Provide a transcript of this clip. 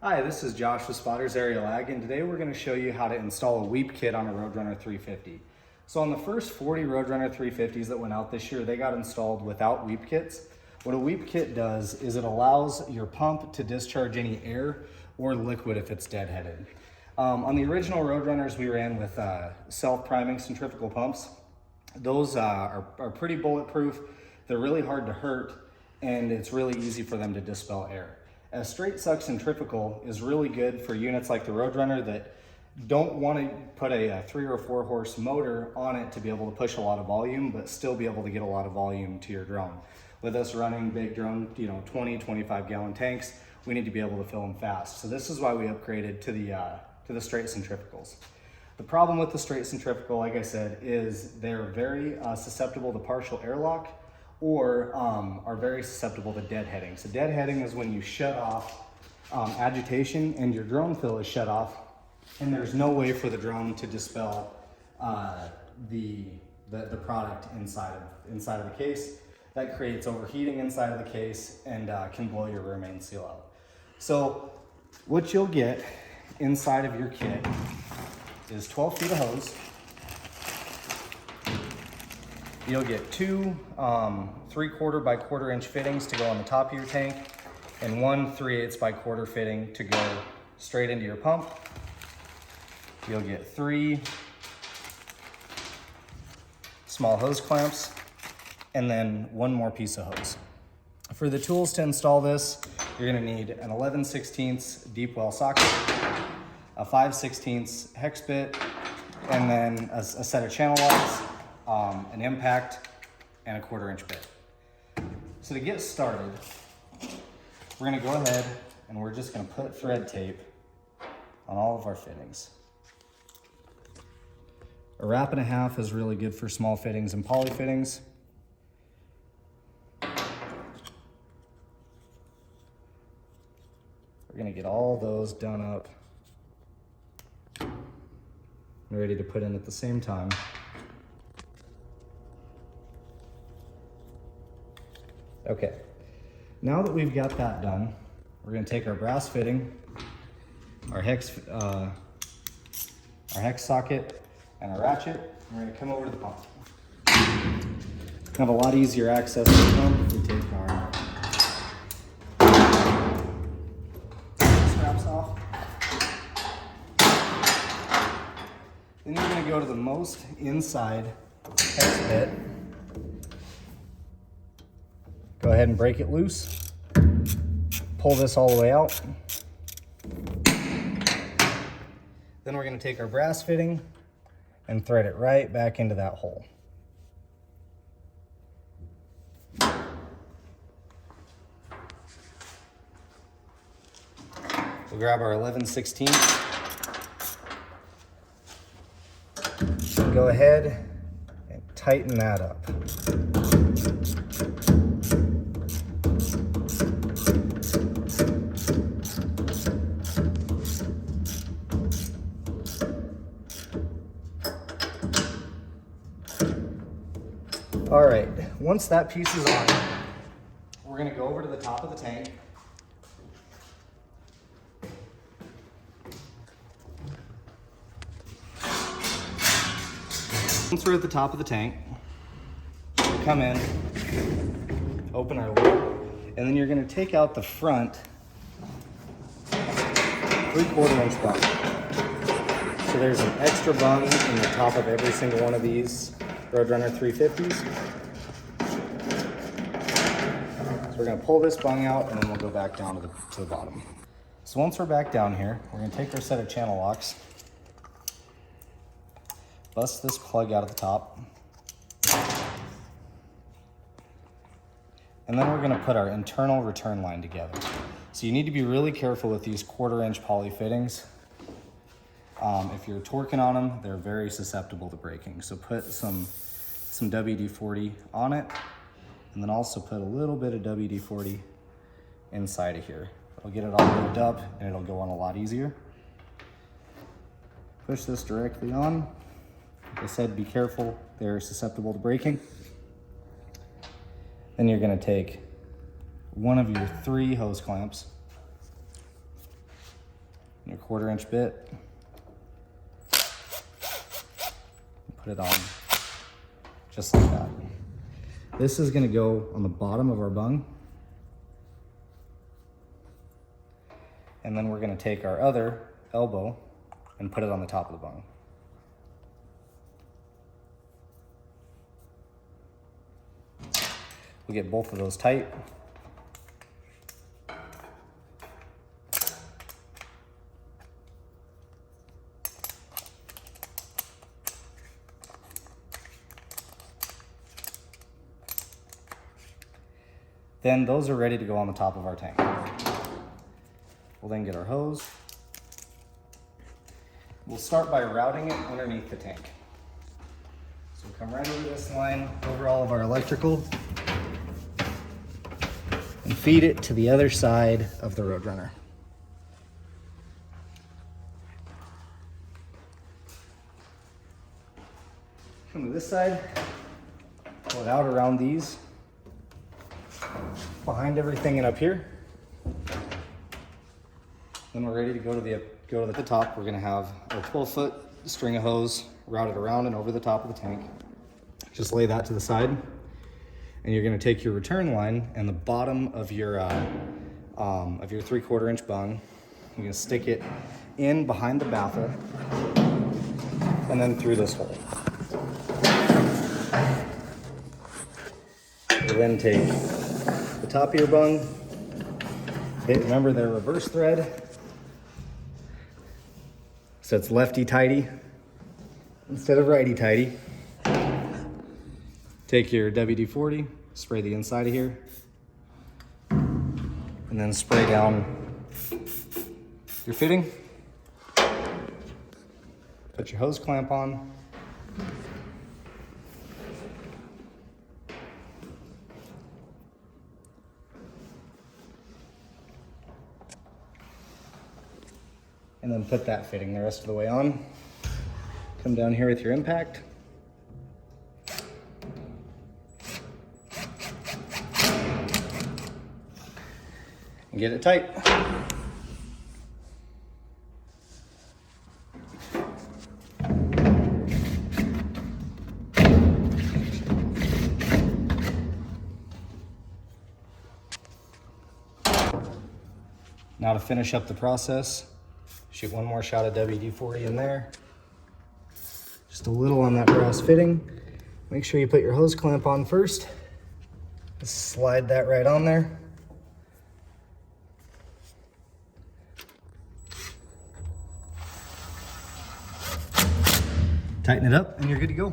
Hi, this is Josh with Spotters Aerial Ag, and today we're going to show you how to install a weep kit on a Roadrunner 350. So on the first 40 Roadrunner 350s that went out this year, they got installed without weep kits. What a weep kit does is it allows your pump to discharge any air or liquid if it's deadheaded. On the original Roadrunners we ran with self-priming centrifugal pumps. Those are pretty bulletproof. They're really hard to hurt, and it's really easy for them to dispel air. A straight suck centrifugal is really good for units like the Roadrunner that don't want to put a 3 or 4 horse motor on it to be able to push a lot of volume, but still be able to get a lot of volume to your drone. With us running big drone, 20, 25 gallon tanks, we need to be able to fill them fast. So this is why we upgraded to the straight centrifugals. The problem with the straight centrifugal, like I said, is they're very susceptible to partial airlock, or are very susceptible to deadheading. So deadheading is when you shut off agitation and your drone fill is shut off, and there's no way for the drone to dispel the product inside of the case. That creates overheating inside of the case and can blow your rear main seal out. So what you'll get inside of your kit is 12 feet of hose. You'll get two 3/4 by 1/4 inch fittings to go on the top of your tank, and one 3/8 by 1/4 fitting to go straight into your pump. You'll get 3 small hose clamps, and then one more piece of hose. For the tools to install this, you're gonna need an 11/16 deep well socket, a 5/16 hex bit, and then a set of channel locks, an impact, and a 1/4 inch bit. So to get started, we're gonna go ahead and we're just gonna put thread tape on all of our fittings. A 1.5 wrap is really good for small fittings and poly fittings. We're gonna get all those done up and ready to put in at the same time. Okay, now that we've got that done, we're going to take our brass fitting, our hex socket, and our ratchet, and we're going to come over to the pump. Have a lot easier access to the pump. We take our straps off. Then you're going to go to the most inside hex bit. Go ahead and break it loose. Pull this all the way out. Then we're going to take our brass fitting and thread it right back into that hole. We'll grab our 11/16. Go ahead and tighten that up. All right, once that piece is on, we're gonna go over to the top of the tank. Once we're at the top of the tank, come in, open our lid, and then you're gonna take out the front 3/4 inch bung. So there's an extra bung in the top of every single one of these Roadrunner 350s. So we're gonna pull this bung out, and then we'll go back down to the bottom. So once we're back down here, we're gonna take our set of channel locks, bust this plug out of the top, and then we're gonna put our internal return line together. So you need to be really careful with these 1/4 inch poly fittings. If you're torquing on them, they're very susceptible to breaking. So put some WD-40 on it, and then also put a little bit of WD-40 inside of here. It'll get it all moved up, and it'll go on a lot easier. Push this directly on. Like I said, be careful, they're susceptible to breaking. Then you're gonna take one of your 3 hose clamps, your 1/4" bit. Put it on just like that. This is going to go on the bottom of our bung. And then we're going to take our other elbow and put it on the top of the bung. We'll get both of those tight. Then those are ready to go on the top of our tank. We'll then get our hose. We'll start by routing it underneath the tank. So we'll come right over this line, over all of our electrical, and feed it to the other side of the Roadrunner. Come to this side, pull it out around these, behind everything and up here. Then we're ready to go to the top. We're gonna have our 12-foot string of hose routed around and over the top of the tank. Just lay that to the side. And you're gonna take your return line and the bottom of your 3/4" bung. You're gonna stick it in behind the baffle and then through this hole. You'll then take the top of your bung, remember their reverse thread, so it's lefty-tighty instead of righty-tighty. Take your WD-40, spray the inside of here, and then spray down your fitting. Put your hose clamp on. And then put that fitting the rest of the way on. Come down here with your impact. And get it tight. Now to finish up the process, shoot one more shot of WD-40 in there. Just a little on that brass fitting. Make sure you put your hose clamp on first. Just slide that right on there. Tighten it up and you're good to go.